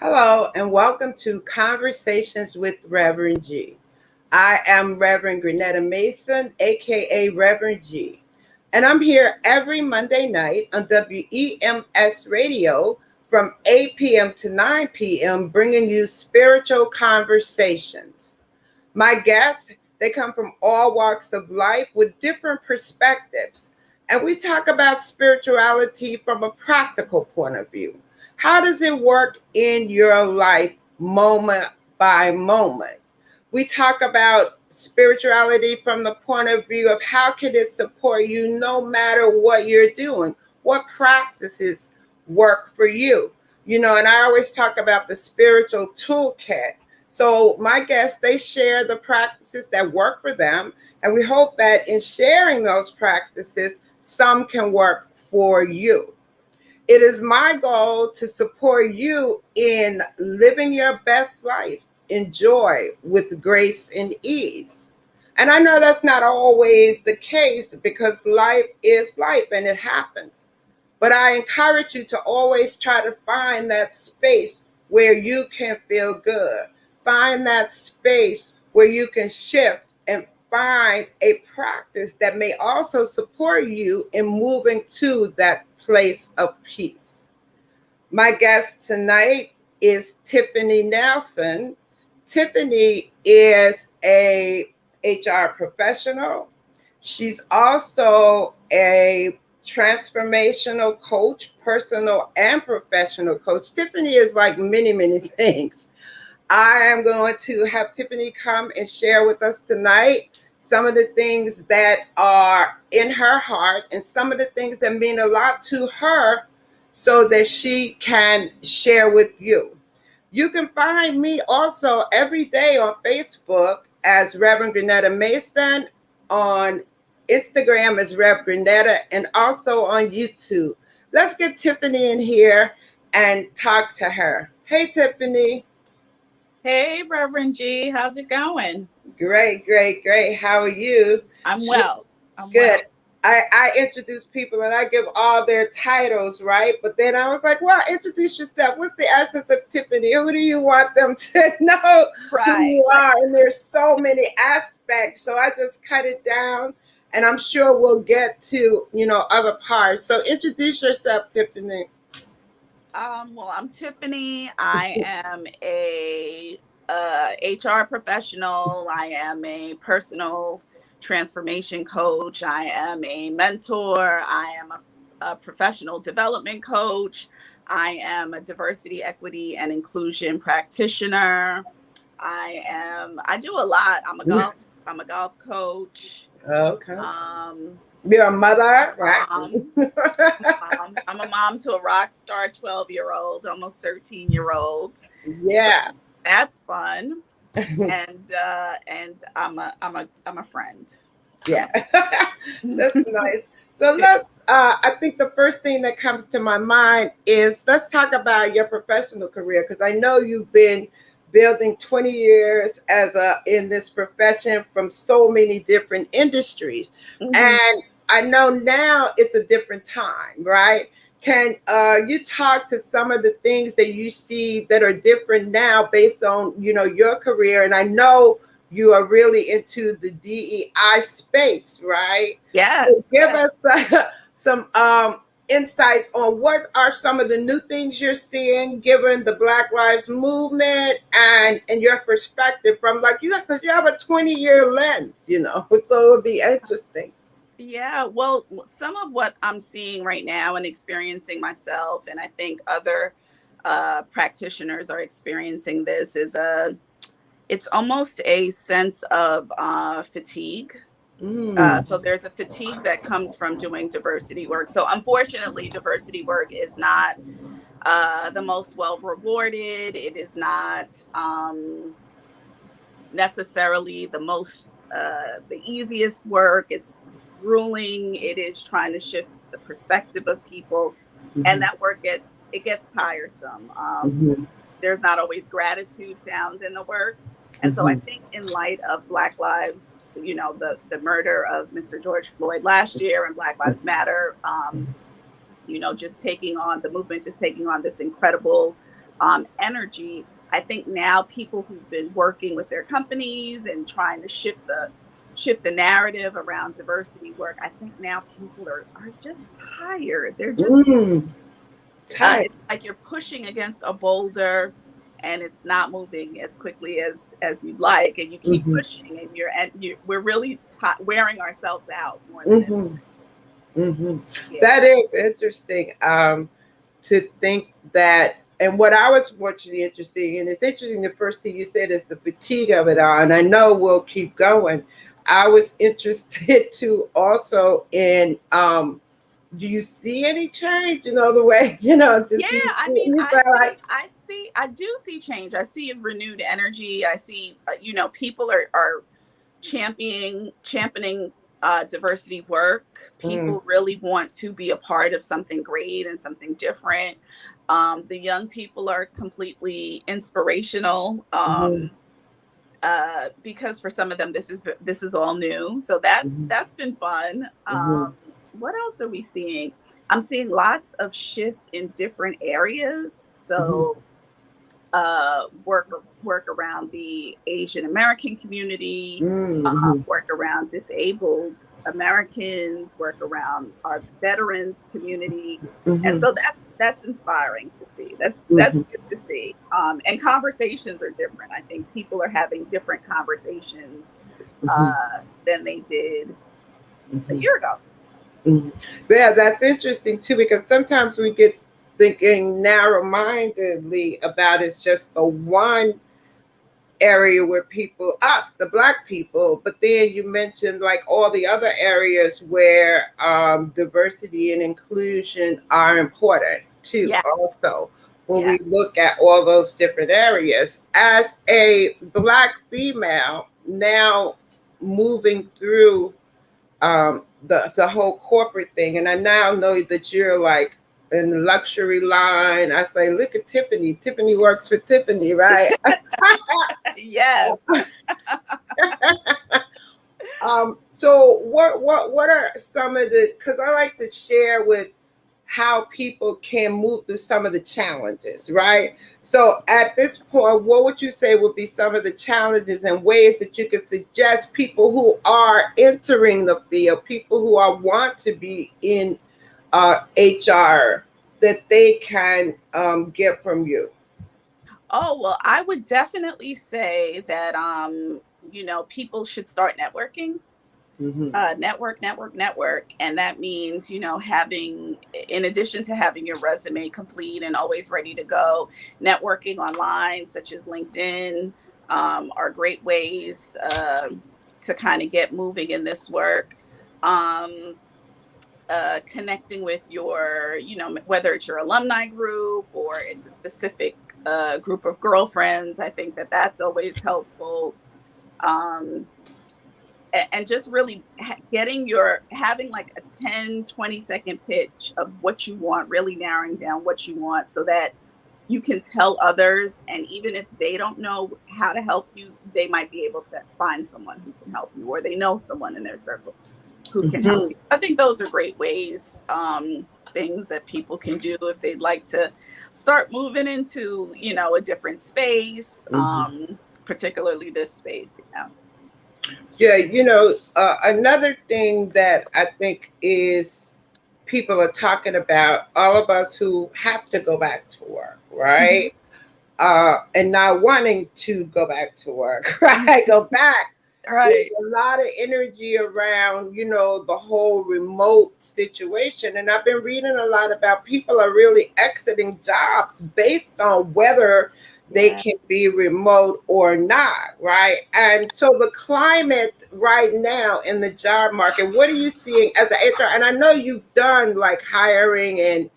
Hello, and welcome to Conversations with Reverend G. I am Reverend Grenetta Mason, aka Reverend G, and I'm here every Monday night on WEMS Radio from 8 p.m. to 9 p.m., bringing you spiritual conversations. My guests, they come from all walks of life with different perspectives, and we talk about spirituality from a practical point of view. How does it work in your life moment by moment? We talk about spirituality from the point of view of how can it support you no matter what you're doing? What practices work for you? And I always talk about the spiritual toolkit. So my guests, they share the practices that work for them. And we hope that in sharing those practices, some can work for you. It is my goal to support you in living your best life in joy with grace and ease. And I know that's not always the case because life is life and it happens. But I encourage you to always try to find that space where you can feel good. Find that space where you can shift and find a practice that may also support you in moving to that place of peace. My guest tonight is Tiffany Nelson. Tiffany is a HR professional. She's also a transformational coach, personal and professional coach. Tiffany is like many, many things. I am going to have Tiffany come and share with us tonight some of the things that are in her heart and some of the things that mean a lot to her so that she can share with you. You can find me also every day on Facebook as Reverend Grenetta Mason, on Instagram as Rev Grenetta, and also on YouTube. Let's get Tiffany in here and talk to her. Hey, Tiffany. Hey, Reverend G, how's it going? Great, great, great. How are you? I'm well. I'm Good. well. I introduce people and I give all their titles, right? But then I was like, well, introduce yourself. What's the essence of Tiffany? Who do you want them to know who Right. you are? And there's so many aspects. So I just cut it down and I'm sure we'll get to, other parts. So introduce yourself, Tiffany. Well, I'm Tiffany. I am a HR professional. I am a personal transformation coach. I am a mentor. I am a professional development coach. I am a diversity, equity, and inclusion practitioner. I do a lot. I'm a golf coach. Okay. Um, You're a mother, right? mom. I'm a mom to a rock star 12-year-old, almost 13-year-old. So Yeah. that's fun. And I'm a friend. Yeah. That's nice. So I think the first thing that comes to my mind is let's talk about your professional career because I know you've been building 20 years in this profession from so many different industries. Mhm. And I know now it's a different time, right? Can you talk to some of the things that you see that are different now based on, your career? And I know you are really into the DEI space, right? So Yes. give us some insights on what are some of the new things you're seeing given the Black Lives Movement and your perspective from like you because you have a 20-year lens, so it would be interesting. Yeah, well, some of what I'm seeing right now and experiencing myself, and I think other practitioners are experiencing this, it's almost a sense of fatigue. Mm. So there's a fatigue that comes from doing diversity work. So unfortunately, diversity work is not the most well rewarded. It is not necessarily the easiest work. It's grueling. It is trying to shift the perspective of people, and Mhm. that work gets tiresome. Mhm. There's not always gratitude found in the work. And so I Mhm. think in light of Black Lives, the murder of Mr. George Floyd last year and Black Lives Matter, just taking on the movement, just taking on this incredible energy. I think now people who've been working with their companies and trying to shift the narrative around diversity work, I think now people are just tired. They're just Tight. it's like you're pushing against a boulder and it's not moving as quickly as you'd like, and you keep pushing, and we're really wearing ourselves out more than anything. Yeah. That is interesting. To think that, and what I was watching interesting, and it's interesting, the first thing you said is the fatigue of it all, and I know we'll keep going. I was interested to also in do you see any change, the way, to Yeah, see, I mean, like, I do see change. I see renewed energy. I see, people are championing diversity work. People really want to be a part of something great and something different. The young people are completely inspirational. Because for some of them this is all new, so that's been fun. What else are we seeing? I'm seeing lots of shift in different areas. So work around the Asian American community, work around disabled Americans, work around our veterans community, and so that's inspiring to see. That's good to see. And conversations are different. I think people are having different conversations than they did a year ago. Yeah, that's interesting too, because sometimes we get thinking narrow-mindedly about it's just the one area where people, us, the Black people, but then you mentioned like all the other areas where diversity and inclusion are important too. Yes. Also, when we look at all those different areas, as a Black female now moving through the whole corporate thing, and I now know that you're like in the luxury line. I say, look at Tiffany. Tiffany works for Tiffany, right? Yes. So what are some of the, because I like to share with how people can move through some of the challenges, right? So at this point, what would you say would be some of the challenges and ways that you could suggest people who are entering the field, people who want to be in HR, that they can get from you? Oh, well, I would definitely say that, people should start networking. Network. And that means, having, in addition to having your resume complete and always ready to go, networking online, such as LinkedIn, are great ways to kind of get moving in this work. Connecting with your, whether it's your alumni group or it's a specific group of girlfriends, I think that that's always helpful. And just really having like a 10-20 second pitch of what you want, really narrowing down what you want so that you can tell others. And even if they don't know how to help you, they might be able to find someone who can help you, or they know someone in their circle who can help you. I think those are great ways, things that people can do if they'd like to start moving into, a different space, particularly this space. Yeah, another thing that I think is people are talking about, all of us who have to go back to work, right? And not wanting to go back to work, right? Go back. Right. There's a lot of energy around, the whole remote situation. And I've been reading a lot about people are really exiting jobs based on whether they can be remote or not, right? And so the climate right now in the job market, what are you seeing as an HR? And I know you've done like hiring and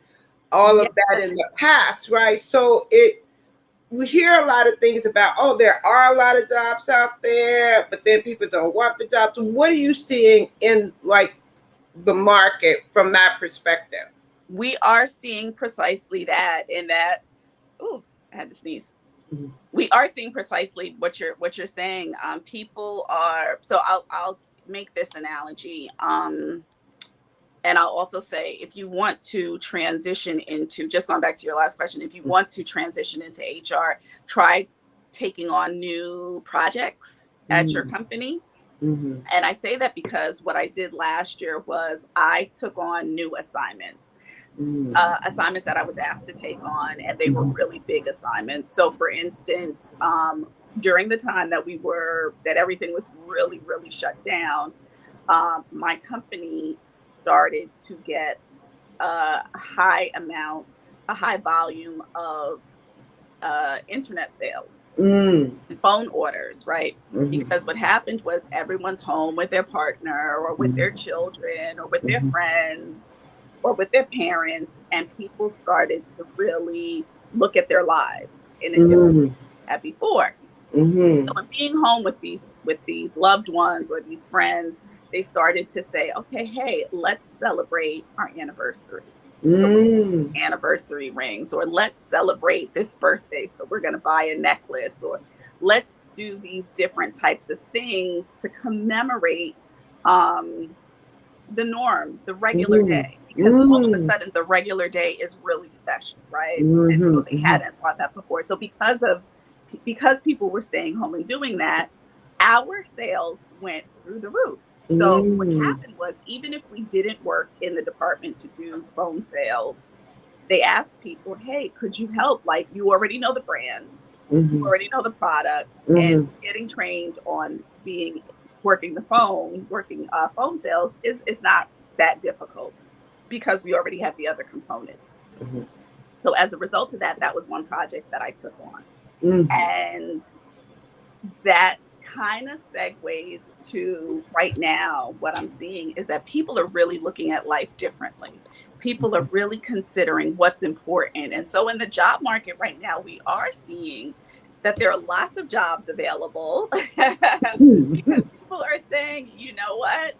all of that in the past, right? So we hear a lot of things about, oh, there are a lot of jobs out there, but then people don't want the jobs. What are you seeing in like the market from that perspective? We are seeing precisely that, in that, oh, I had to sneeze. We are seeing precisely what you're saying. People are, so I'll make this analogy. And I'll also say, if you want to transition into, just going back to your last question, if you want to transition into HR, try taking on new projects at your company. Mm-hmm. And I say that because what I did last year was I took on new assignments, assignments that I was asked to take on, and they were really big assignments. So, for instance, during the time that everything was really, really shut down, my company started to get a high volume of internet sales, phone orders, right? Because what happened was everyone's home with their partner or with their children or with their friends or with their parents, and people started to really look at their lives in a different way than before. So in being home with these loved ones or these friends, they started to say, okay, hey, let's celebrate our anniversary. So anniversary rings, or let's celebrate this birthday. So we're going to buy a necklace, or let's do these different types of things to commemorate the norm, the regular day. Because all of a sudden the regular day is really special, right? And so they hadn't thought that before. So because people were staying home and doing that, our sales went through the roof. So what happened was, even if we didn't work in the department to do phone sales, they asked people, hey, could you help? Like, you already know the brand, you already know the product, and getting trained on working phone sales is not that difficult because we already have the other components. So as a result of that, that was one project that I took on. And that kind of segues to right now, what I'm seeing is that people are really looking at life differently. People are really considering what's important. And so in the job market right now, we are seeing that there are lots of jobs available because people are saying, you know what?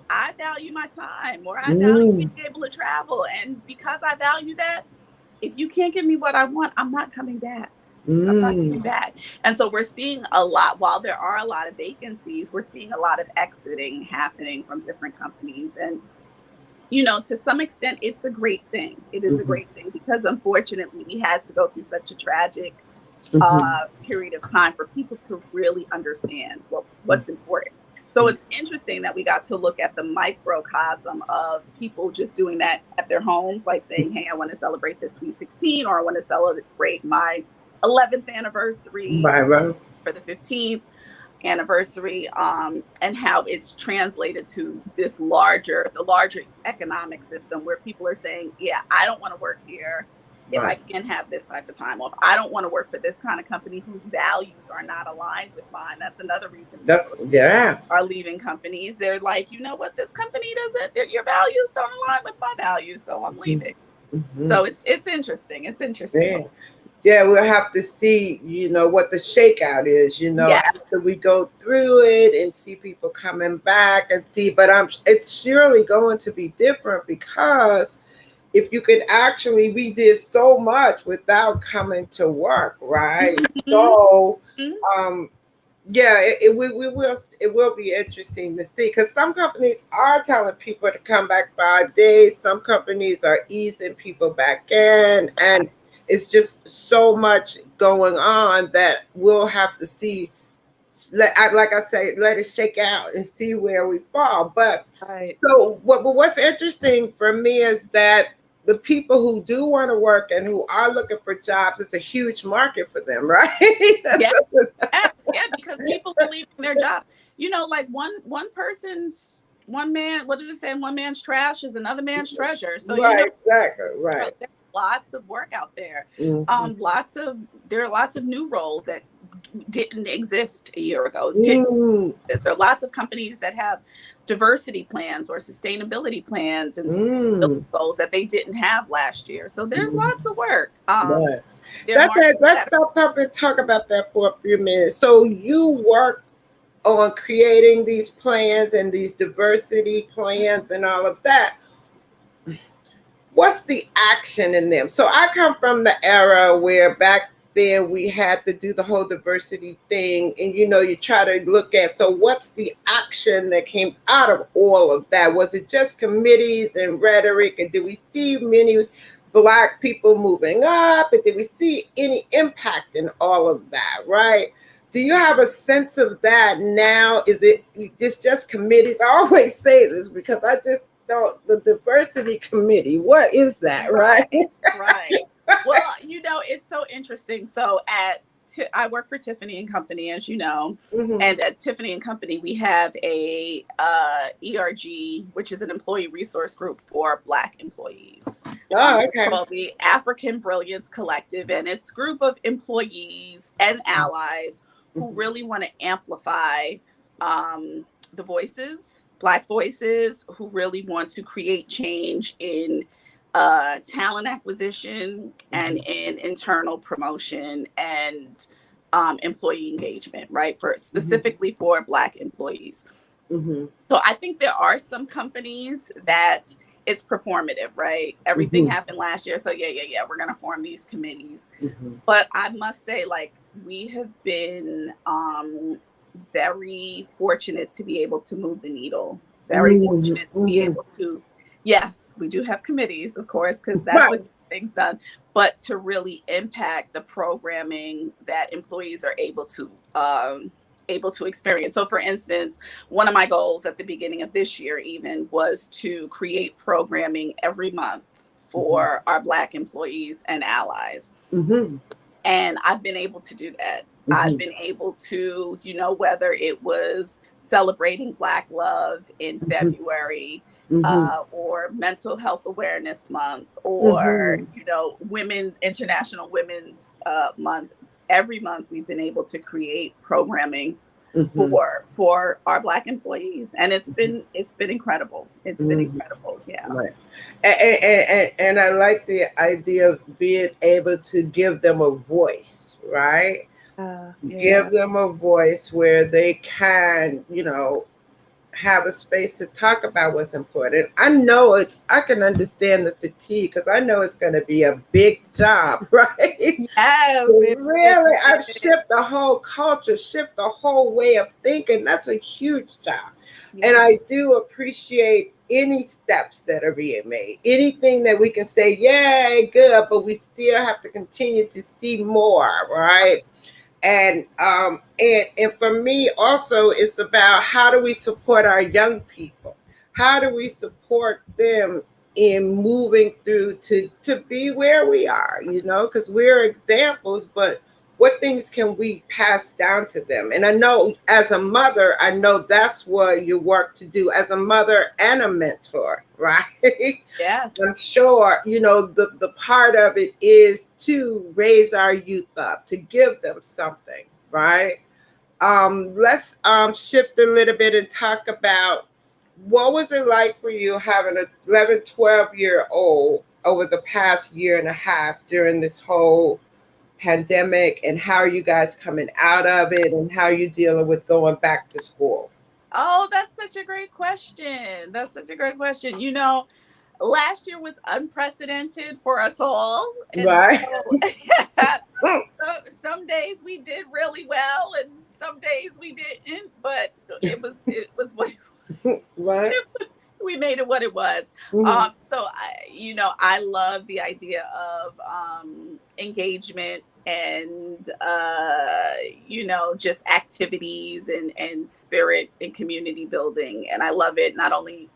I value my time, or I value being able to travel. And because I value that, if you can't give me what I want, I'm not coming back. I'm not coming back. And so we're seeing a lot, while there are a lot of vacancies, we're seeing a lot of exiting happening from different companies. And, you know, to some extent, it's a great thing. It is a great thing because unfortunately we had to go through such a tragic period of time for people to really understand what's important. So it's interesting that we got to look at the microcosm of people just doing that at their homes, like saying, hey, I want to celebrate this Sweet 16, or I want to celebrate my 11th anniversary for the 15th anniversary, and how it's translated to the larger economic system where people are saying, yeah, I don't want to work here if I can't have this type of time off. I don't want to work for this kind of company whose values are not aligned with mine. That's another reason are leaving companies. They're like, you know what, this company your values don't align with my values, so I'm leaving. So it's interesting. It's interesting. Yeah, we'll have to see, you know, what the shakeout is, you know, after we go through it and see people coming back and see. But it's surely going to be different because if you could actually, we did so much without coming to work, right? So, yeah, it will be interesting to see, because some companies are telling people to come back 5 days. Some companies are easing people back in, and it's just so much going on that we'll have to see. Like I say, let it shake out and see where we fall. But so what's interesting for me is that the people who do want to work and who are looking for jobs, it's a huge market for them, right? Yeah, because people are leaving their job. You know, like one man, what does it say? One man's trash is another man's treasure. So you know, exactly, right. There's lots of work out there. There are lots of new roles that didn't exist a year ago. There are lots of companies that have diversity plans or sustainability plans and sustainability goals that they didn't have last year. So there's lots of work. Let's stop and talk about that for a few minutes. So you work on creating these plans and these diversity plans and all of that. What's the action in them? So I come from the era where back there, we had to do the whole diversity thing. And, you try to look at, so what's the action that came out of all of that? Was it just committees and rhetoric? And did we see many Black people moving up? And did we see any impact in all of that, right? Do you have a sense of that now? Is it just committees? I always say this because I just don't, the diversity committee, what is that, right? Right. Well, it's so interesting. So I work for Tiffany and Company, as you know, and at Tiffany and Company, we have a ERG, which is an employee resource group for Black employees. Oh, okay. It's called the African Brilliance Collective, and it's a group of employees and allies who really want to amplify the voices, Black voices, who really want to create change in talent acquisition and in internal promotion and employee engagement, right? Specifically for Black employees. So I think there are some companies that it's performative, right? Everything happened last year. So yeah, we're going to form these committees. But I must say, like, we have been very fortunate to be able to move the needle, very fortunate to be able to, yes, we do have committees, of course, because that's what things done, but to really impact the programming that employees are able to experience. So for instance, one of my goals at the beginning of this year even was to create programming every month for our Black employees and allies. And I've been able to do that. I've been able to, whether it was celebrating Black love in February, or Mental Health Awareness Month, or, International Women's Month. Every month we've been able to create programming for our Black employees, and it's been incredible. It's been incredible. Yeah. Right. And I like the idea of being able to give them a voice, right? Give them a voice where they can, have a space to talk about what's important. I can understand the fatigue because I know it's going to be a big job, right? Yes. Really, I've shifted the whole culture, shift the whole way of thinking. That's a huge job. Yeah. And I do appreciate any steps that are being made. Anything that we can say, yay, good, but we still have to continue to see more, right? And for me also, it's about how do we support our young people? How do we support them in moving through to be where we are, because we're examples, but what things can we pass down to them? And I know as a mother, I know that's what you work to do as a mother and a mentor, right? Yes. I'm sure, the part of it is to raise our youth up, to give them something, right? Let's shift a little bit and talk about what was it like for you having an 11, 12-year-old over the past year and a half during this whole pandemic, and how are you guys coming out of it, and how are you dealing with going back to school? Oh, that's such a great question. Last year was unprecedented for us all. And right. So some days we did really well and some days we didn't, but it was what right. We made it what it was. So I love the idea of engagement and just activities and spirit and community building, and I love it not only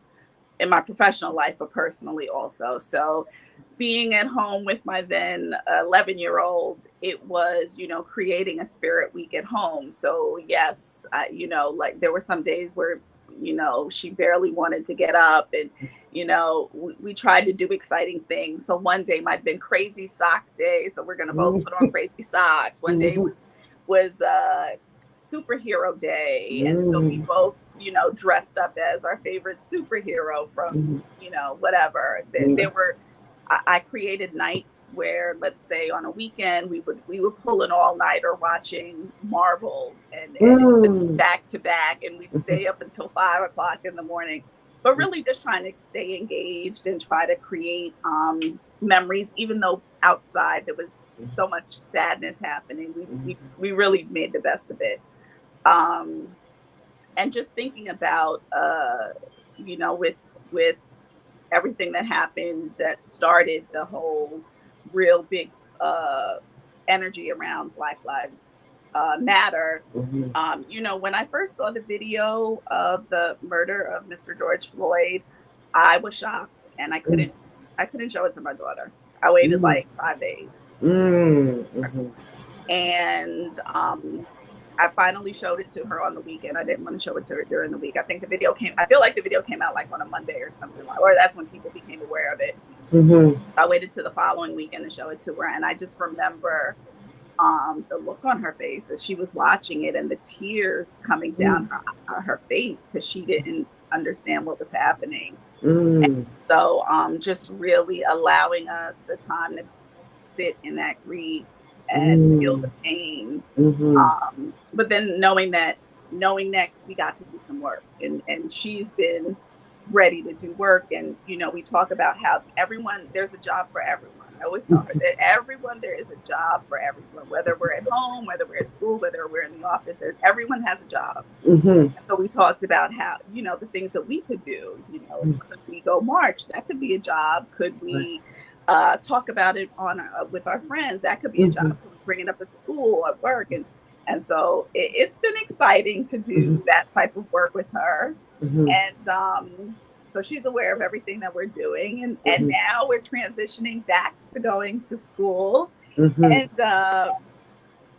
in my professional life but personally also. So being at home with my then 11-year-old, it was creating a spirit week at home. So yes, like there were some days where she barely wanted to get up, and we tried to do exciting things. So one day might have been crazy sock day, so we're gonna both put on crazy socks. One day was superhero day, and so we both dressed up as our favorite superhero from whatever. There were I created nights where, let's say on a weekend, we would pull an all-nighter watching Marvel and back to back, and we'd stay up until 5 o'clock in the morning. but really just trying to stay engaged and try to create memories, even though outside there was so much sadness happening. We really made the best of it. And just thinking about, with everything that happened that started the whole real big uh, energy around Black Lives Matter. When I first saw the video of the murder of Mr. George Floyd, I was shocked, and I couldn't show it to my daughter. I waited like 5 days, and I finally showed it to her on the weekend. I didn't want to show it to her during the week. I feel like the video came out like on a Monday or something, or that's when people became aware of it. I waited to the following weekend to show it to her, and I just remember the look on her face as she was watching it, and the tears coming down her face because she didn't understand what was happening. And so just really allowing us the time to sit in that grief and feel the pain. But then knowing next we got to do some work, and she's been ready to do work. And we talk about how there's a job for everyone. I always tell her that there is a job for everyone, whether we're at home, whether we're at school, whether we're in the office, everyone has a job. So we talked about how, the things that we could do, could we go march? That could be a job. Could we talk about it with our friends? That could be a job. Could we bring it up at school, at work? And so it's been exciting to do that type of work with her. And so she's aware of everything that we're doing. And now we're transitioning back to going to school. And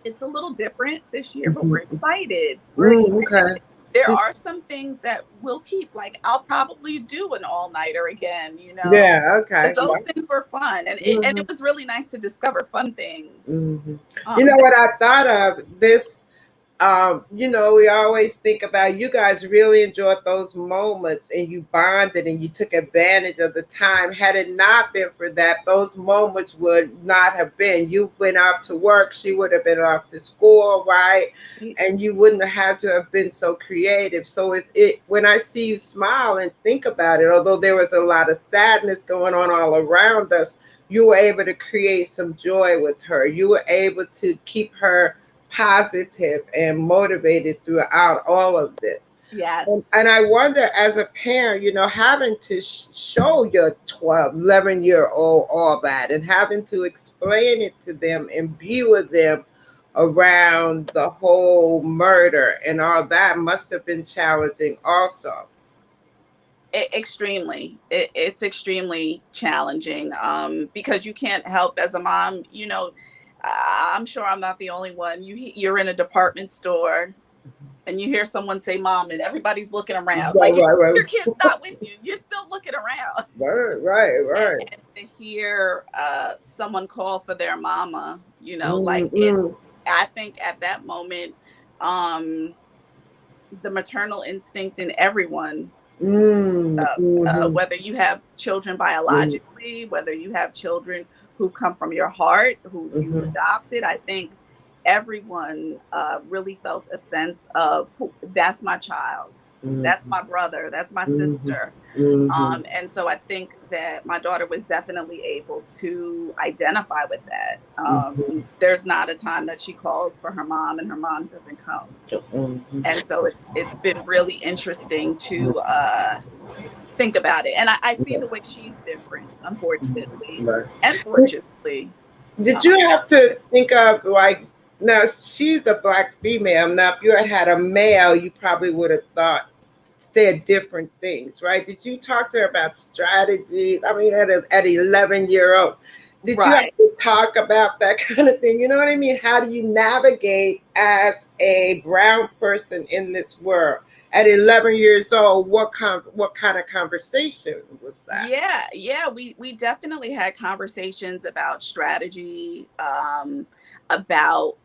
it's a little different this year, but we're excited. Okay. There are some things that we'll keep, like I'll probably do an all-nighter again, Yeah, okay. Those things were fun. And it was really nice to discover fun things. What I thought of this, we always think about, you guys really enjoyed those moments, and you bonded and you took advantage of the time. Had it not been for that, those moments would not have been. You went off to work, she would have been off to school, right? And you wouldn't have to have been so creative. So when I see you smile and think about it, although there was a lot of sadness going on all around us, you were able to create some joy with her. You were able to keep her positive and motivated throughout all of this. Yes. And I wonder, as a parent, having to show your 12, 11-year-old all that, and having to explain it to them and be with them around the whole murder and all that must have been challenging also. Extremely. It's extremely challenging because you can't help as a mom, I'm sure I'm not the only one. You're in a department store and you hear someone say mom, and everybody's looking around. Right. Your kid's not with you. You're still looking around. Right. And to hear someone call for their mama, I think at that moment, the maternal instinct in everyone, whether you have children biologically, whether you have children who come from your heart, who you adopted, I think everyone really felt a sense of, that's my child, that's my brother, that's my sister. And so I think that my daughter was definitely able to identify with that. There's not a time that she calls for her mom and her mom doesn't come. And so it's been really interesting to think about it. And I see the way she's different, unfortunately, and fortunately. Did you have to think of, like, now she's a Black female. Now, if you had a male, you probably would have said different things, right? Did you talk to her about strategies? I mean, at 11-year-old, did you have to talk about that kind of thing? You know what I mean? How do you navigate as a brown person in this world? At 11 years old, what kind of conversation was that? Yeah, we definitely had conversations about strategy, about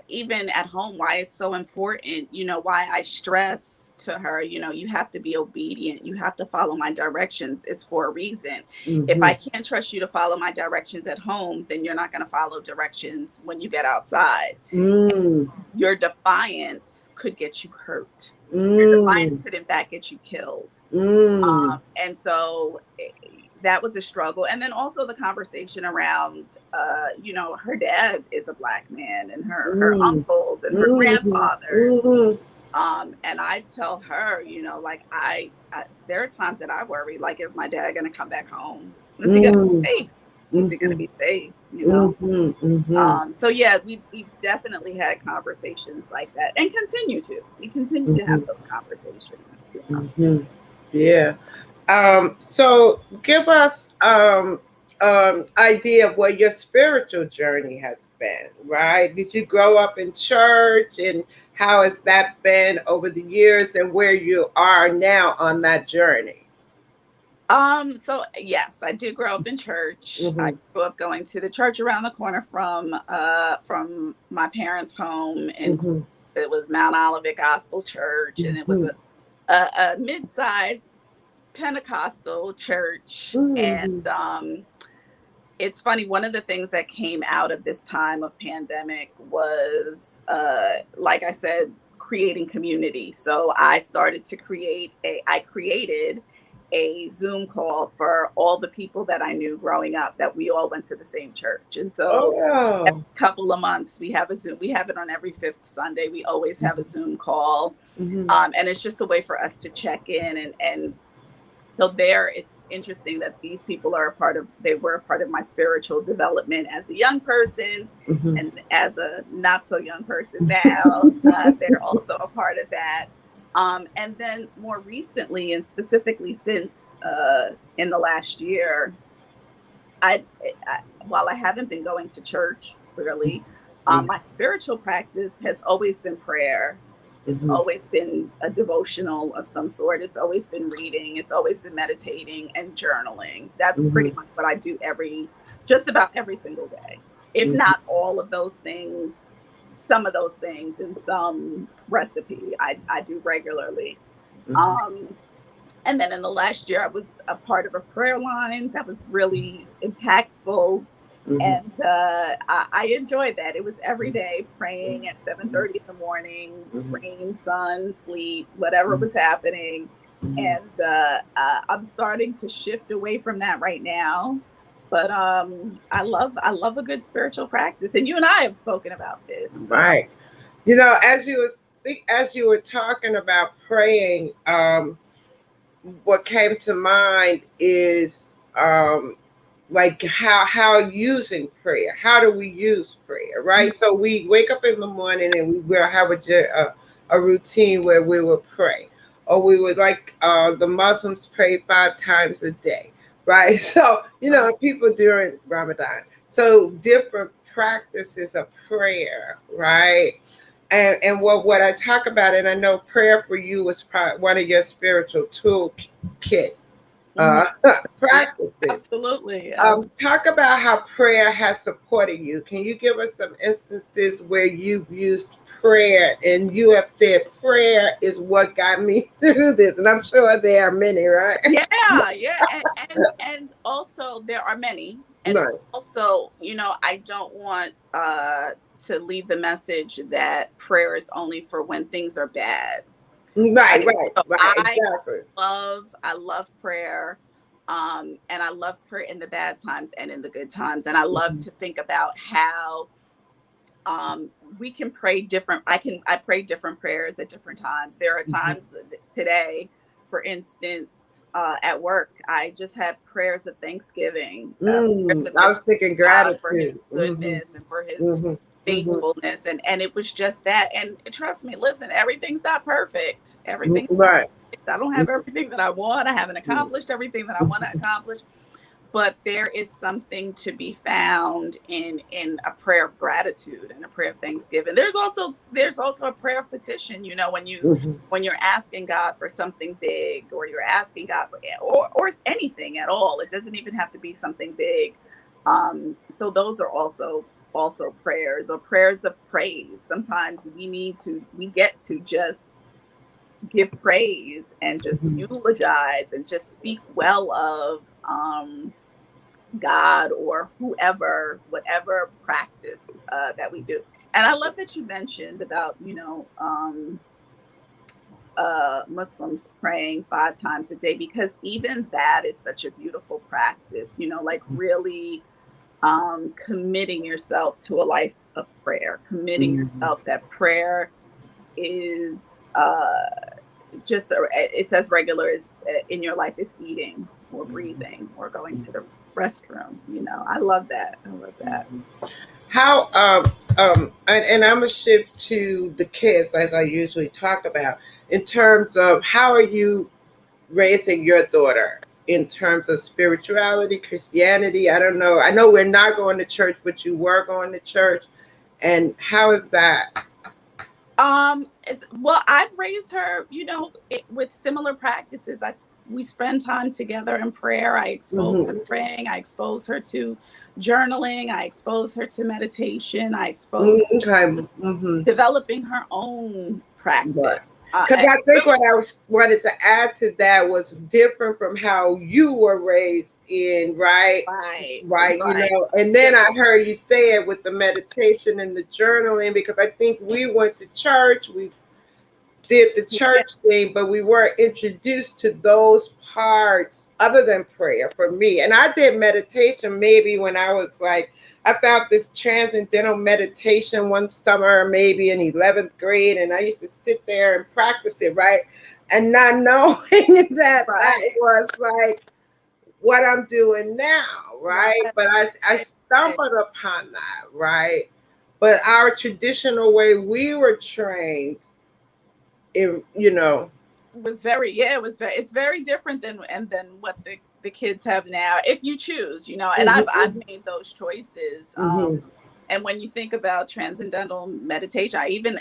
even at home, why it's so important, why I stress to her, you have to be obedient. You have to follow my directions. It's for a reason. If I can't trust you to follow my directions at home, then you're not going to follow directions when you get outside. Your defiance could get you hurt. Your defiance could, in fact, get you killed. And so that was a struggle. And then also the conversation around, her dad is a Black man, and her uncles and her grandfathers. And I tell her, like there are times that I worry, like, is my dad going to come back home? Is he going to be safe? Is he going to be safe? So yeah, we definitely had conversations like that, and we continue to have those conversations. Yeah. So give us idea of what your spiritual journey has been, right? Did you grow up in church, and how has that been over the years, and where you are now on that journey? So yes, I did grow up in church. I grew up going to the church around the corner from my parents' home, and it was Mount Olivet Gospel Church, and it was a mid-sized Pentecostal church. And it's funny, one of the things that came out of this time of pandemic was, like I said, creating community. So I created a Zoom call for all the people that I knew growing up, that we all went to the same church. And so every couple of months we have a Zoom. We have it on every fifth Sunday. We always have a Zoom call. And it's just a way for us to check in. And so it's interesting that these people they were a part of my spiritual development as a young person, and as a not so young person now, they're also a part of that. And then more recently, and specifically since in the last year, while I haven't been going to church really, my spiritual practice has always been prayer. It's always been a devotional of some sort. It's always been reading. It's always been meditating and journaling. That's pretty much what I do just about every single day. If not all of those things, some of those things in some recipe I do regularly. And then in the last year, I was a part of a prayer line that was really impactful. And I enjoyed that. It was every day praying at 7:30 in the morning, rain, sun, sleet, whatever was happening. And I'm starting to shift away from that right now. But I love a good spiritual practice. And you and I have spoken about this. Right. As you were talking about praying, what came to mind is like how using prayer. How do we use prayer, right? So we wake up in the morning and we will have a routine where we will pray, or we would, like the Muslims, pray 5 times a day, right? So people during Ramadan, so different practices of prayer, right? And what I talk about, and I know prayer for you was one of your spiritual toolkit practices. Absolutely. Talk about how prayer has supported you. Can you give us some instances where you've used prayer and you have said prayer is what got me through this? And I'm sure there are many, right? Yeah. And also there are many. And Right. it's also, I don't want to leave the message that prayer is only for when things are bad. Right. So Exactly. I love prayer. And I love prayer in the bad times and in the good times. And I love to think about how we can pray different. I pray different prayers at different times. There are times today, for instance, at work, I just had prayers of thanksgiving. I was thinking gratitude for his goodness and for his faithfulness. And it was just that. And trust me, listen, everything's not perfect. Everything's right. I don't have everything that I want. I haven't accomplished everything that I want to accomplish. But there is something to be found in a prayer of gratitude and a prayer of thanksgiving. There's also a prayer of petition. When you're asking God for something big, or you're asking God for or anything at all. It doesn't even have to be something big. So those are also also prayers or prayers of praise. Sometimes we get to just give praise and just eulogize and just speak well of God or whoever, whatever practice that we do. And I love that you mentioned about, Muslims praying 5 times a day, because even that is such a beautiful practice, like really committing yourself to a life of prayer, committing yourself that prayer is just it's as regular as in your life as eating or breathing or going to the restroom. I love that. I love that. How and I'm gonna shift to the kids as I usually talk about in terms of how are you raising your daughter in terms of spirituality, Christianity. I don't know. I know we're not going to church, but you were going to church, and how is that? It's well, I've raised her, with similar practices. We spend time together in prayer. I expose her to praying. I expose her to journaling. I expose her to meditation. I expose Okay. developing her own practice. Right. Because I think what I wanted to add to that was different from how you were raised in, right? Right. And then I heard you say it with the meditation and the journaling, because I think we went to church, we did the church thing, but we weren't introduced to those parts other than prayer for me. And I did meditation maybe when I was like, I found this transcendental meditation one summer, maybe in 11th grade, and I used to sit there and practice it, right? And not knowing that that was like what I'm doing now, right? But I stumbled upon that, right? But our traditional way we were trained, was it's very different than what the kids have now, if you choose, and I've made those choices. And when you think about transcendental meditation, I even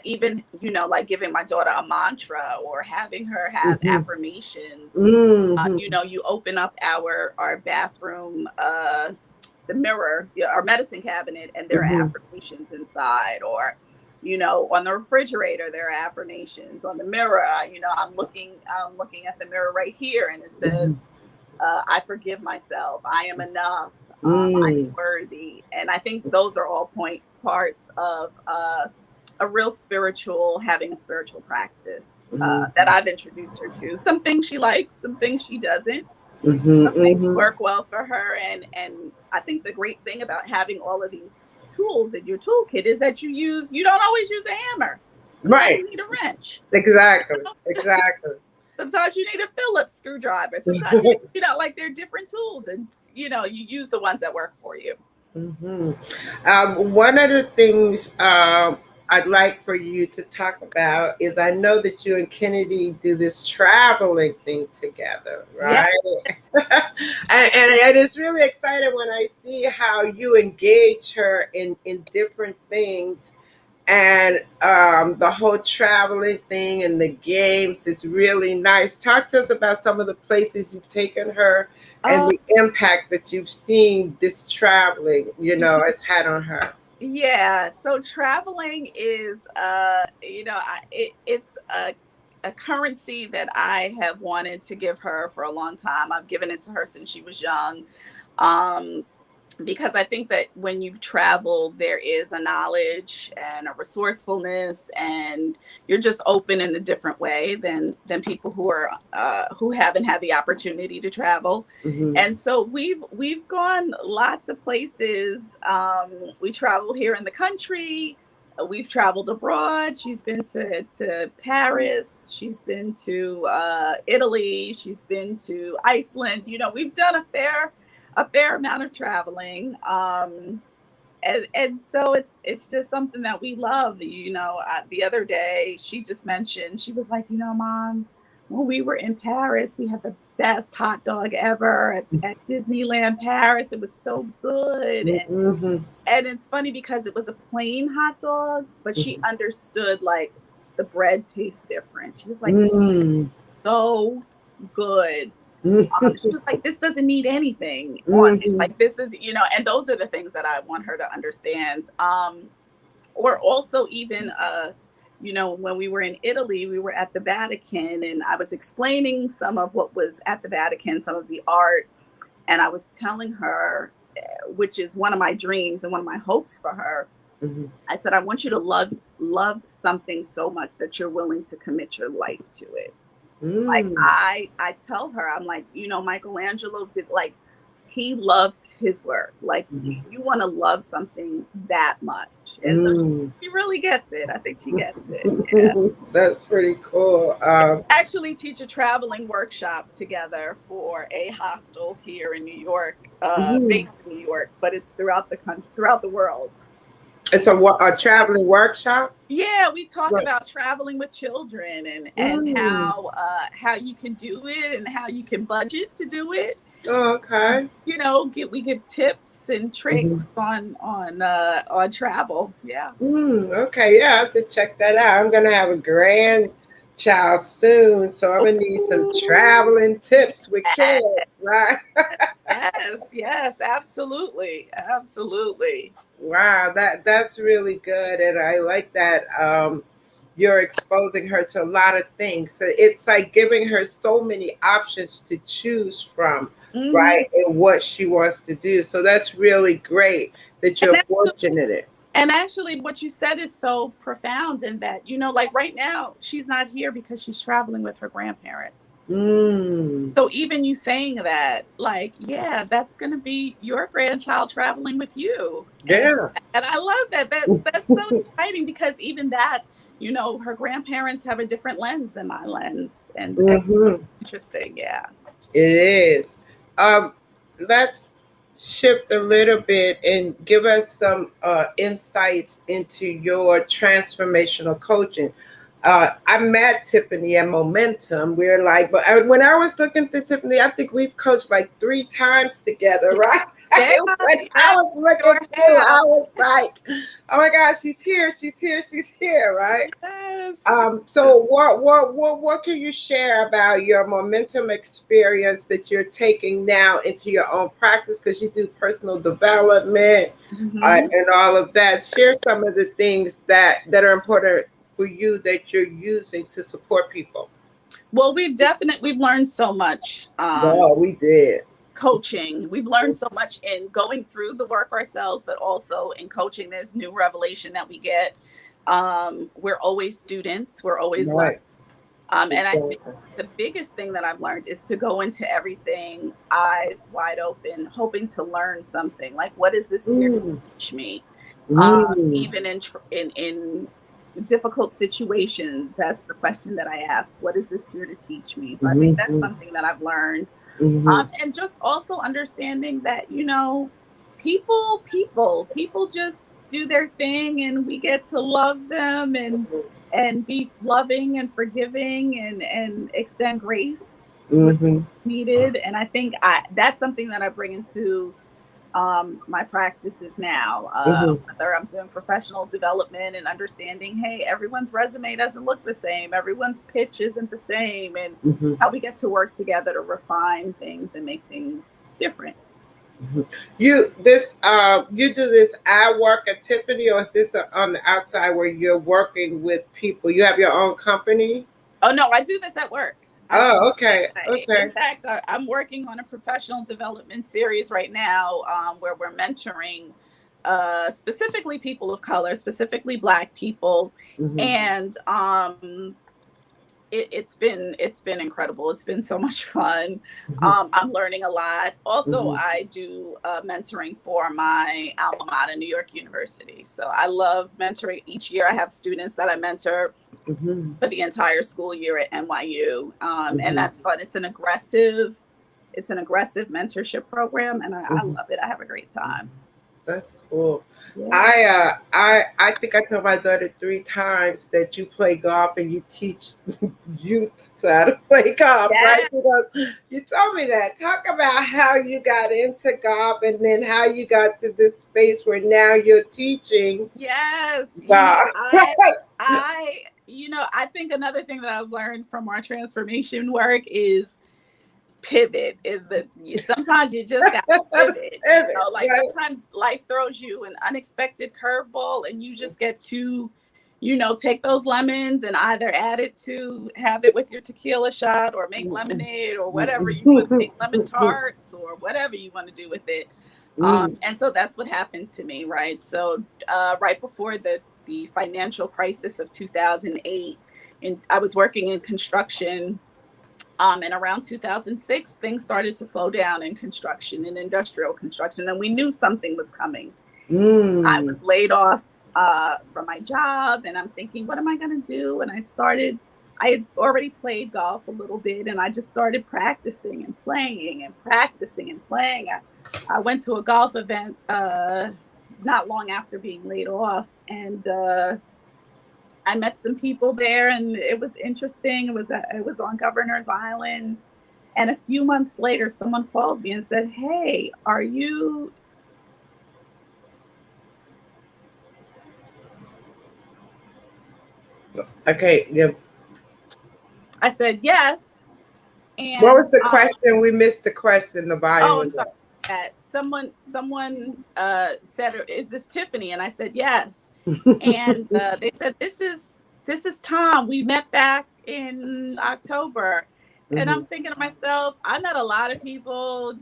like giving my daughter a mantra or having her have affirmations. You open up our bathroom, the mirror, our medicine cabinet, and there are affirmations inside, or on the refrigerator there are affirmations. On the mirror, I'm looking at the mirror right here, and it says, I forgive myself, I am enough, I'm worthy. And I think those are all parts of having a spiritual practice that I've introduced her to. Some things she likes, some things she doesn't. Some things work well for her. And I think the great thing about having all of these tools in your toolkit is that you don't always use a hammer. Sometimes you need a wrench. Exactly. Sometimes you need a Phillips screwdriver. Sometimes like there are different tools, and you use the ones that work for you. One of the things I'd like for you to talk about is, I know that you and Kennedy do this traveling thing together, right? Yeah. and it's really exciting when I see how you engage her in different things. And the whole traveling thing and the games is really nice. Talk to us about some of the places you've taken her and the impact that you've seen this traveling, it's had on her. Yeah. So traveling is, it's a currency that I have wanted to give her for a long time. I've given it to her since she was young. Because I think that when you travel, there is a knowledge and a resourcefulness, and you're just open in a different way than people who haven't had the opportunity to travel. And so we've gone lots of places. We travel here in the country. We've traveled abroad. She's been to Paris. She's been to Italy. She's been to Iceland. We've done a fair amount of traveling. And so it's just something that we love. The other day she just mentioned, she was like, Mom, when we were in Paris, we had the best hot dog ever at Disneyland Paris. It was so good. And it's funny because it was a plain hot dog, but she understood like the bread tastes different. She was like, so good. She was like, this doesn't need anything on it. Mhm. Like, this is, and those are the things that I want her to understand. Or also even, when we were in Italy, we were at the Vatican, and I was explaining some of what was at the Vatican, some of the art. And I was telling her, which is one of my dreams and one of my hopes for her. Mhm. I said, I want you to love something so much that you're willing to commit your life to it. Like, Mm. I tell her, I'm like, Michelangelo did, like, he loved his work. Like, Mhm. you want to love something that much. And so Mm. she really gets it. I think she gets it. Yeah. That's pretty cool. Actually teach a traveling workshop together for a hostel here in New York, Mhm. based in New York, but it's throughout the country, throughout the world. It's a traveling workshop. Yeah, we talk Right. about traveling with children, and Mm. how you can do it and how you can budget to do it. Oh, okay. We give tips and Mhm. tricks on travel. Yeah. Okay, yeah, I have to check that out. I'm gonna have a grandchild soon, so I'm gonna need some traveling tips with kids, right? Yes, yes, absolutely. Absolutely. Wow, that's really good, and I like that you're exposing her to a lot of things. So it's like giving her so many options to choose from, Mhm. right, and what she wants to do. So that's really great that And you're fortunate. actually, what you said is so profound in that, like right now, she's not here because she's traveling with her grandparents. Mm, So even you saying that, like, yeah, that's going to be your grandchild traveling with you. yeah. And I love that. That's so exciting because even that, her grandparents have a different lens than my lens. And Hmm. interesting. Yeah. It is. Um, let's shift a little bit and give us some insights into your transformational coaching. I met Tiffany at Momentum. We're like, but when I was looking to Tiffany, I think we've coached like 3 times together, right? Yeah. When I Yeah. was looking Sure through, have. I was like, oh my gosh, she's here, right? Yes. So what can you share about your momentum experience that you're taking now into your own practice? Because you do personal development Mhm. and all of that. Share some of the things that are important for you that you're using to support people. Well, we've learned so much. No, we did. Coaching. We've learned so much in going through the work ourselves, but also in coaching. There's new revelation that we get. We're always students. We're always learning. Right. And I think Exactly. the biggest thing that I've learned is to go into everything eyes wide open, hoping to learn something. Like, what is this here to Mm, teach me? mm, Even in difficult situations, that's the question that I ask. What is this here to teach me? So I think that's mhm, something that I've learned. mhm, And just also understanding that, people just do their thing, and we get to love them and be loving and forgiving and extend grace where mhm, needed. And I think that's something that I bring into my practices now, mhm, whether I'm doing professional development and understanding, hey, everyone's resume doesn't look the same, everyone's pitch isn't the same, and mhm. how we get to work together to refine things and make things different. You do this I work at Tiffany, or is this on the outside where you're working with people? You have your own company? Oh no, I do this at work. I do. Oh, okay. In Okay. fact, I'm working on a professional development series right now, where we're mentoring specifically people of color, specifically Black people, Hmm. and it's been incredible. It's been so much fun. Hmm. I'm learning a lot. Also, Hmm. I do mentoring for my alma mater, New York University. So I love mentoring. Each year, I have students that I mentor Hmm. for the entire school year at NYU, and Hmm. that's fun. It's an aggressive mentorship program, and I Hmm. love it. I have a great time. That's cool. Yeah. I think I told my daughter 3 times that you play golf and you teach youth how to play golf, right? Yeah. You told me that. Talk about how you got into golf and then how you got to this space where now you're teaching Yes. golf. I think another thing that I've learned from our transformation work is pivot. Sometimes you just got to pivot. Like right. sometimes life throws you an unexpected curveball, and you just get to, take those lemons and either add it to have it with your tequila shot, or make lemonade, or whatever you want to make, lemon tarts, or whatever you want to do with it. And so that's what happened to me, right? So right before the financial crisis of 2008, and I was working in construction. And around 2006, things started to slow down in construction, in industrial construction, and we knew something was coming. I was laid off from my job, and I'm thinking, what am I going to do? And I had already played golf a little bit, and I just started practicing and playing and practicing and playing. I went to a golf event not long after being laid off, and I met some people there, and it was interesting. It was on Governor's Island, and a few months later, someone called me and said, "Hey, are you?" Okay. Yeah. I said yes. And What was the question? We missed the question. The volume. Oh, I'm sorry. Someone said, "Is this Tiffany?" And I said yes. And they said, "This is Tom. We met back in October." And I'm thinking to myself, I met a lot of people.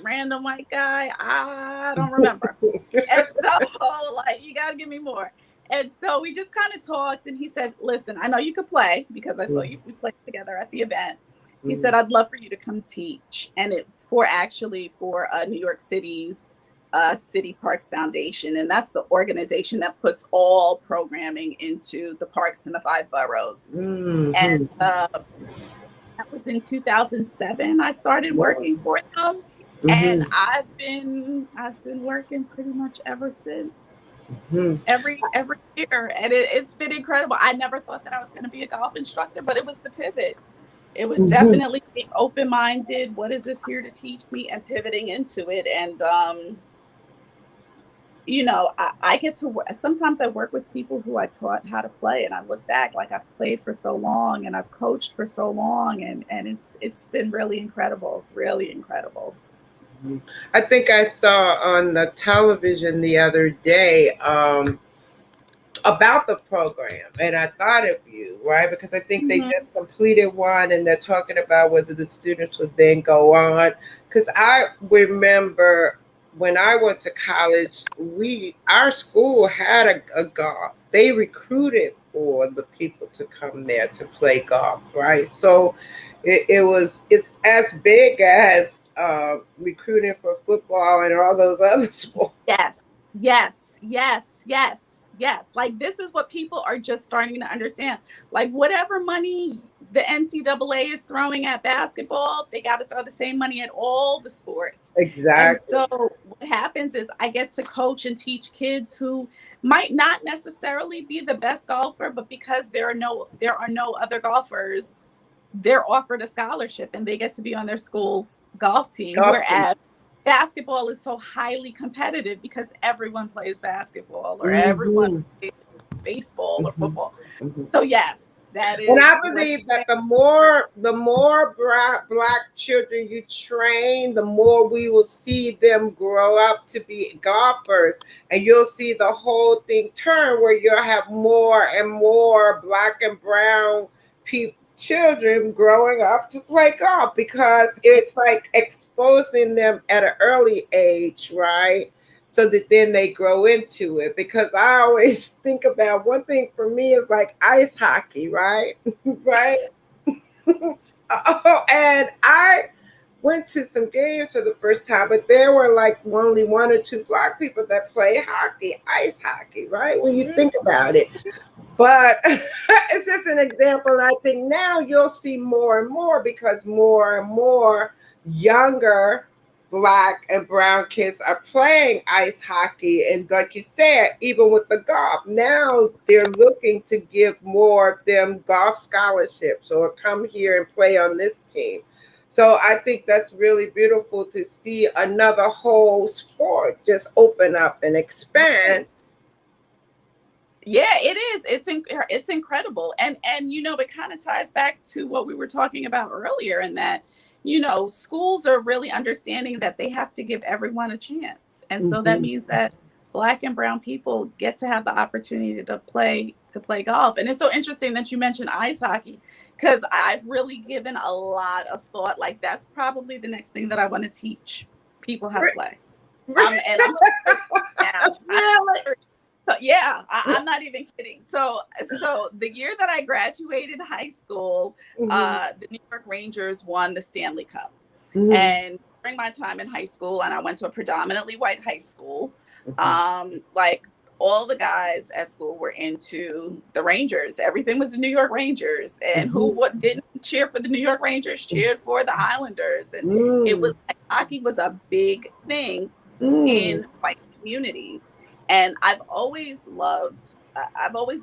Random white guy, I don't remember. And so, like, you got to give me more. And so we just kind of talked, and he said, "Listen, I know you could play because I saw you. We played together at the event." He said, "I'd love for you to come teach." And it's for New York City's City Parks Foundation. And that's the organization that puts all programming into the parks in the 5 boroughs. And that was in 2007. I started working for them. And I've been working pretty much ever since. Every year. And it's been incredible. I never thought that I was going to be a golf instructor, but it was the pivot. It was definitely being open-minded. What is this here to teach me, and pivoting into it. And, I get to work. Sometimes I work with people who I taught how to play, and I look back, like, I've played for so long and I've coached for so long. And it's been really incredible, really incredible. I think I saw on the television the other day about the program, and I thought of you, right? Because I think they just completed one, and they're talking about whether the students would then go on. Because I remember when I went to college, our school had a golf. They recruited for the people to come there to play golf, right? So it's as big as recruiting for football and all those other sports. Yes. Like, this is what people are just starting to understand. Like, whatever money the NCAA is throwing at basketball, they got to throw the same money at all the sports. Exactly. And so what happens is I get to coach and teach kids who might not necessarily be the best golfer, but because there are no other golfers, they're offered a scholarship, and they get to be on their school's golf team. Whereas basketball is so highly competitive because everyone plays basketball, or everyone plays baseball or football. So yes, that is. And I believe that the more black children you train, the more we will see them grow up to be golfers, and you'll see the whole thing turn where you'll have more and more black and brown children growing up to play golf, because it's like exposing them at an early age, right? So that then they grow into it. Because I always think about, one thing for me is like ice hockey, right? Right. And I went to some games for the first time, but there were like only 1 or 2 black people that play hockey, ice hockey, right? When you think about it. But it's just an example. And I think now you'll see more and more, because more and more younger black and brown kids are playing ice hockey. And like you said, even with the golf, now they're looking to give more of them golf scholarships, or come here and play on this team. So I think that's really beautiful to see another whole sport just open up and expand. Yeah, it is. It's incredible. And it kind of ties back to what we were talking about earlier, in that, schools are really understanding that they have to give everyone a chance. And so that Mhm. means that Black and brown people get to have the opportunity to play golf. And it's so interesting that you mentioned ice hockey, because I've really given a lot of thought. Like, that's probably the next thing that I want to teach people how to play. And I'm serious now. I'm Really? serious. So yeah, I'm not even kidding. So the year that I graduated high school, Mhm. the New York Rangers won the Stanley Cup. Mhm. And during my time in high school, and I went to a predominantly white high school, Mhm. like, all the guys at school were into the Rangers. Everything was the New York Rangers. And who Mhm. what didn't cheer for the New York Rangers cheered for the Islanders. And it Mm. was like hockey was a big thing Mm. in white communities. And I've always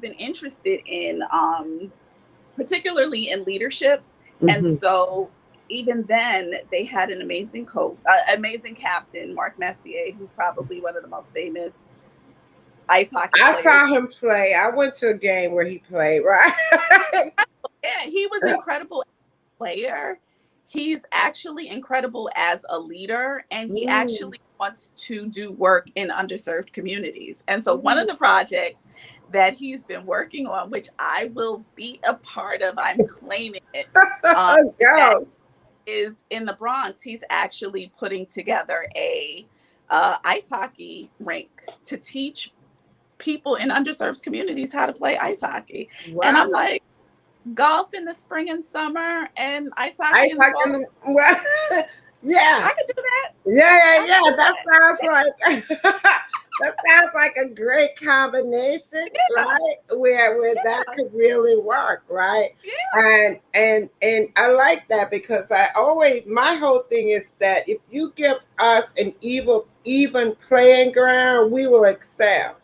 been interested in, particularly in leadership. And Mhm. so even then, they had an amazing coach, amazing captain, Mark Messier, who's probably one of the most famous ice hockey I saw players. him play. I went to a game where he played, right? Yeah, he was incredible player. He's actually incredible as a leader, and he Mm. actually wants to do work in underserved communities. And so one Mm. of the projects that he's been working on, which I will be a part of, I'm claiming it, is that Go. is in the Bronx. He's actually putting together a ice hockey rink to teach people in underserved communities how to play ice hockey. And I'm Wow. like, golf in the spring and summer and ice I hockey in the fall. talking. Well, yeah. I could do that. Yeah, yeah, I could yeah. do That that. sounds like that sounds like a great combination, Yeah, right? Where that yeah, could really work, right? yeah. And I like that because I always my whole thing is that if you give us an even playing ground, we will excel.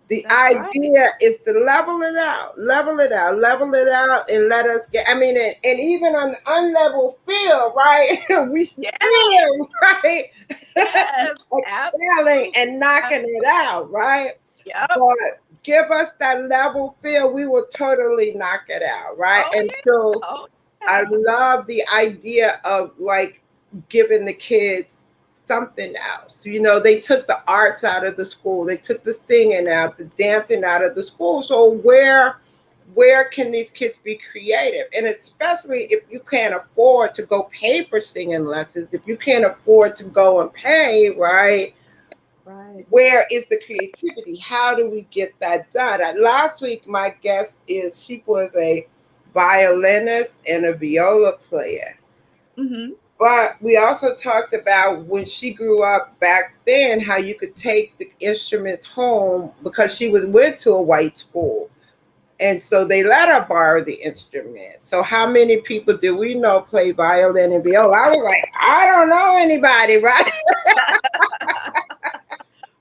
The That's right. idea is to level it out, level it out, level it out, and let us get. I mean, and even on the unlevel field, right? We Yeah, still right yes, excelling absolutely. and knocking it Absolutely. out, right? Yep. But give us that level field, we will totally knock it out, right? Oh And yeah. so Oh I yeah. love the idea of like giving the kids something else. You know, they took the arts out of the school, they took the singing out, the dancing out of the school. So where can these kids be creative? And especially if you can't afford to go pay for singing lessons, if you can't afford to go and pay, right? Right. Where is the creativity? How do we get that done? Last week, my guest is she was a violinist and a viola player. Mm-hmm. But we also talked about when she grew up back then, how you could take the instruments home because she was went to a white school. And so they let her borrow the instrument. So how many people do we know play violin and viola? I was like, I don't know anybody, right?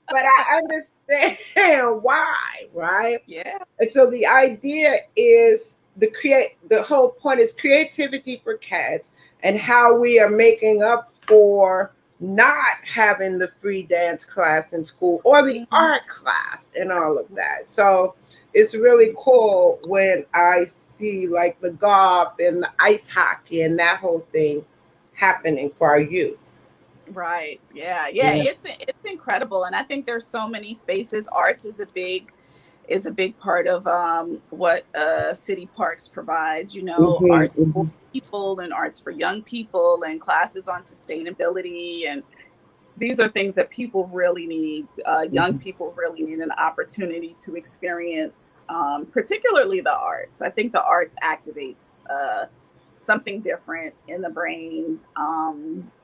But I understand why, right? Yeah. And so the idea is the whole point is creativity for cats and how we are making up for not having the free dance class in school or the Mm-hmm. art class and all of that. So it's really cool when I see like the golf and the ice hockey and that whole thing happening for our youth. Right. Yeah. Yeah. Yeah. It's incredible, and I think there's so many spaces. Arts is a big part of what city parks provides. Hmm. Arts for people and arts for young people and classes on sustainability, and these are things that people really need. Young Hmm. people really need an opportunity to experience, particularly the arts. I think the arts activates something different in the brain,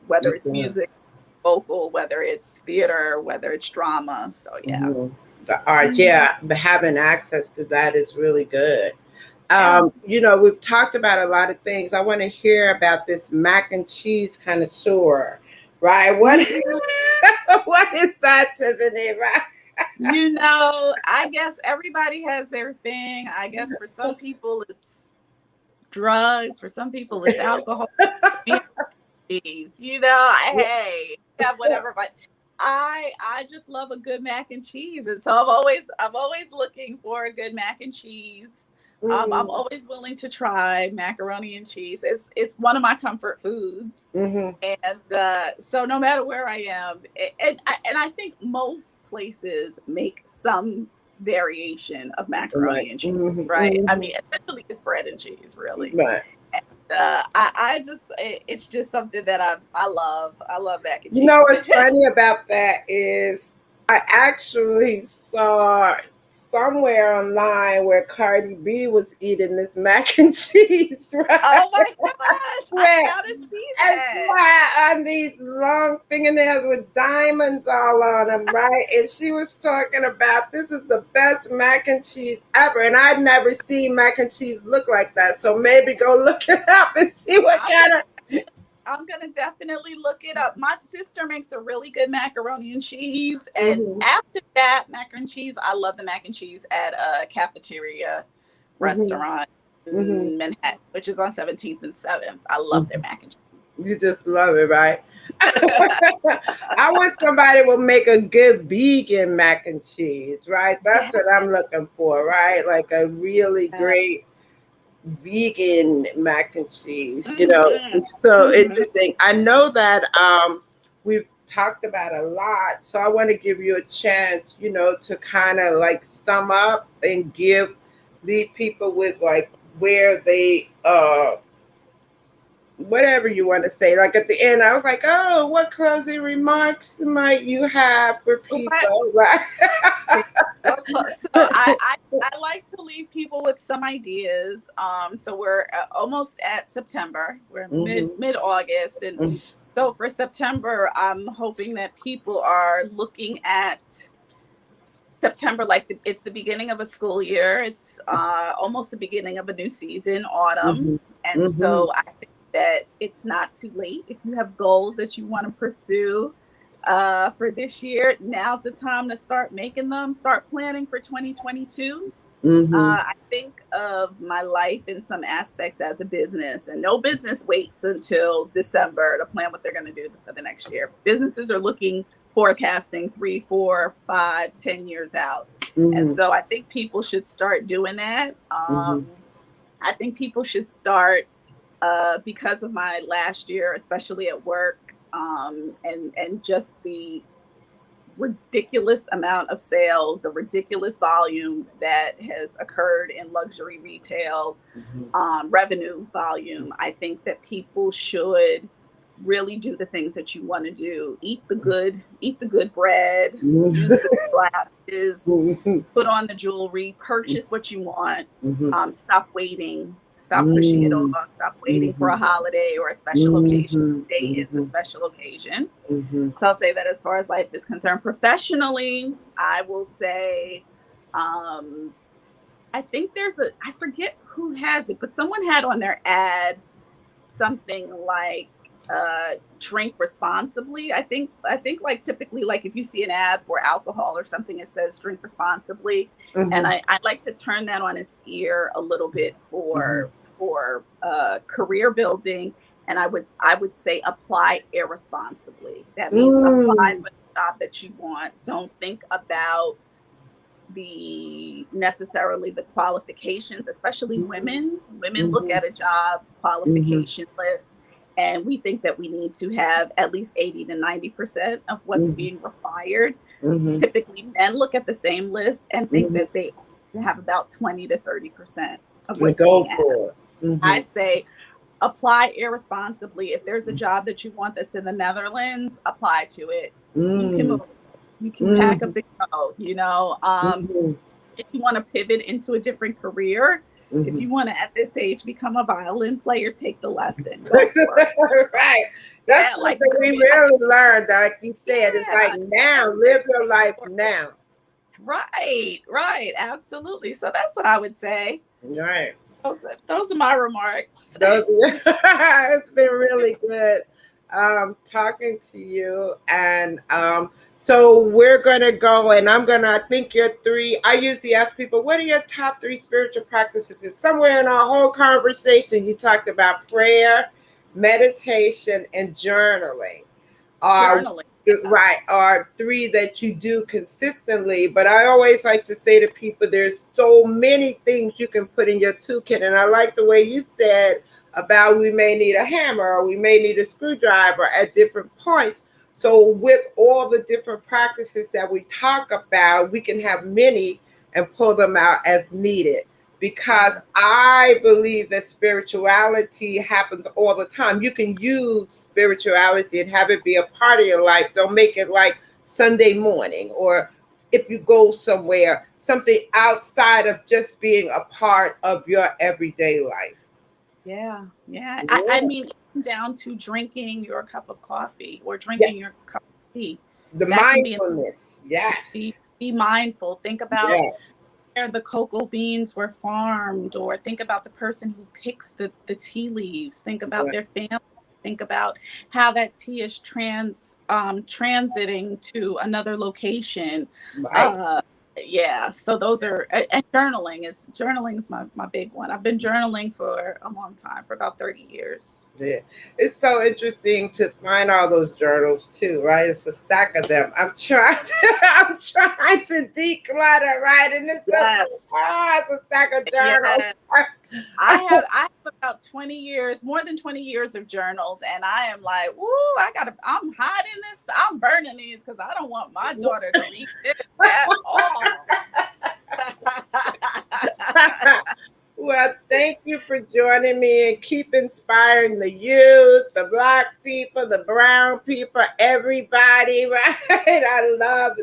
whether it's Hmm. music, vocal, whether it's theater, whether it's drama. So yeah. Hmm. The art, Mhm. yeah, but having access to that is really good. Yeah. We've talked about a lot of things. I want to hear about this mac and cheese connoisseur, right? What Mhm. what is that, Tiffany? Right? I guess everybody has their thing. I guess for some people it's drugs, for some people it's alcohol. Cheese. Hey, have whatever, but I just love a good mac and cheese, and so I'm always looking for a good mac and cheese. I'm always willing to try macaroni and cheese. It's one of my comfort foods, and so no matter where I am, and I think most places make some variation of macaroni and cheese, right? I mean, essentially, it's bread and cheese, really. Right. I just it's just something that I love. I love mac and cheese. You know what's funny about that is I actually saw somewhere online where Cardi B was eating this mac and cheese, right? Oh my gosh, I gotta see that. And on these long fingernails with diamonds all on them, right? And she was talking about this is the best mac and cheese ever. And I'd never seen mac and cheese look like that. So maybe go look it up and see what kind of. I'm gonna definitely look it up. My sister makes a really good macaroni and cheese, and after that macaroni and cheese, I love the mac and cheese at a cafeteria restaurant in Manhattan, which is on 17th and 7th. I love their mac and cheese. You just love it, right? I want somebody who will make a good vegan mac and cheese, right? That's what I'm looking for, right? Like a really great vegan mac and cheese, you know. It's so interesting. I know that we've talked about a lot, so I want to give you a chance, you know, to kind of like sum up and leave people with like where they whatever you want to say. Like at the end, I was like, oh, what closing remarks might you have for people? Right. So I like to leave people with some ideas. So we're almost at September. We're mid August, and so for September, I'm hoping that people are looking at September like it's the beginning of a school year. It's almost the beginning of a new season, autumn, and so I think that it's not too late if you have goals that you want to pursue for this year. Now's the time to start making them, start planning for 2022. I think of my life in some aspects as a business, and no business waits until December to plan what they're going to do for the next year. Businesses are forecasting 3, 4, 5, 10 years out. And so I think people should start doing that. I think people should start because of my last year, especially at work, and just the ridiculous amount of sales, the ridiculous volume that has occurred in luxury retail, revenue volume. I think that people should really do the things that you want to do. Eat the good bread, use the glasses, put on the jewelry, purchase what you want, stop waiting. Stop pushing it off. Stop waiting for a holiday or a special occasion. Today is a special occasion. So I'll say that as far as life is concerned. Professionally, I will say, I think I forget who has it, but someone had on their ad something like drink responsibly. I think like typically like if you see an ad for alcohol or something, it says drink responsibly. And I like to turn that on its ear a little bit for career building. And I would say apply irresponsibly. That means apply for the job that you want. Don't think about necessarily the qualifications, especially women. Women look at a job qualification list, and we think that we need to have at least 80 to 90% of what's being required. Typically, men look at the same list and think that they have about 20 to 30% of what's being asked. I say apply irresponsibly. If there's a job that you want that's in the Netherlands, apply to it. You can move. You can pack up and go. You know, if you want to pivot into a different career, if you want to, at this age, become a violin player, take the lesson. Right. That's like we really learned. Like you said, it's like now, live your life now. Right. Absolutely. So that's what I would say. Right. Those are my remarks. It's been really good talking to you. And so we're going to go, and I think your 3, I usually ask people, what are your top 3 spiritual practices? And somewhere in our whole conversation, you talked about prayer, meditation, and journaling. right, or three that you do consistently. But I always like to say to people, there's so many things you can put in your toolkit. And I like the way you said about we may need a hammer or we may need a screwdriver at different points. So with all the different practices that we talk about, we can have many and pull them out as needed, because I believe that spirituality happens all the time. You can use spirituality and have it be a part of your life. Don't make it like Sunday morning, or if you go somewhere, something outside of just being a part of your everyday life. Yeah, yeah. I Yeah. mean, even down to drinking your cup of coffee or Yeah. drinking your cup of tea. The That can be mindfulness. Yes. be mindful. Think about Yeah. where the cocoa beans were farmed, or think about the person who picks the tea leaves. Think about Right. their family. Think about how that tea is transiting to another location. Right. Uh, yeah, so those are, and journaling is my big one. I've been journaling for a long time, for about 30 years. Yeah. It's so interesting to find all those journals too, right? It's a stack of them. I'm trying to I'm trying to declutter, right? And it's just Yes. it's a stack of journals. Yeah. I have about 20 years, more than 20 years of journals, and I am like, woo, I'm hiding this, I'm burning these because I don't want my daughter to read this at all. Well, thank you for joining me, and keep inspiring the youth, the Black people, the brown people, everybody, right? I love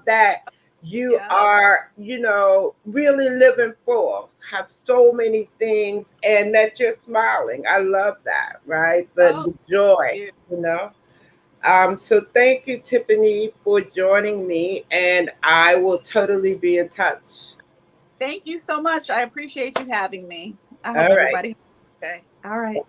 that you Yeah. are, really living full, have so many things, and that you're smiling. I love that, right? Oh, The joy, you. you know. So thank you, Tiffany, for joining me, and I will totally be in touch. Thank you so much. I appreciate you having me. I All hope right. everybody. Okay. All right.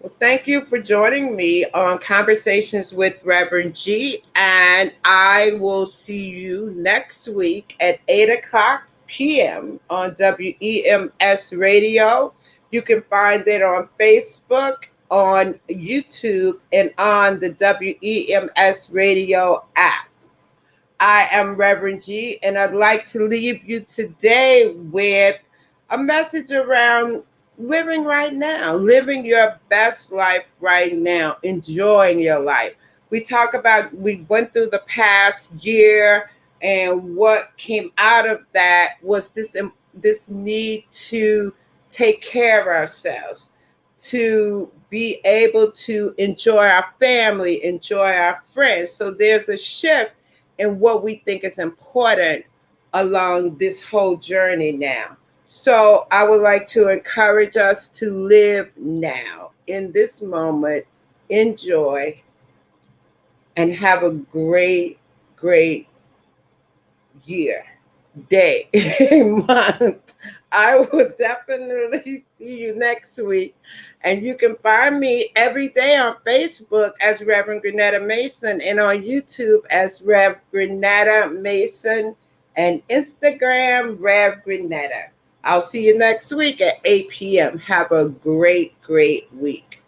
Well, thank you for joining me on Conversations with Reverend G. And I will see you next week at 8 o'clock p.m. on WEMS Radio. You can find it on Facebook, on YouTube, and on the WEMS Radio app. I am Reverend G, and I'd like to leave you today with a message around living right now, living your best life right now, enjoying your life. We went through the past year, and what came out of that was this need to take care of ourselves, to be able to enjoy our family, enjoy our friends. So there's a shift and what we think is important along this whole journey now. So I would like to encourage us to live now in this moment, enjoy, and have a great, great year, day, month. I will definitely see you next week. And you can find me every day on Facebook as Reverend Grenetta Mason, and on YouTube as Rev Grenetta Mason, and Instagram Rev Grenetta. I'll see you next week at 8 p.m. Have a great, great week.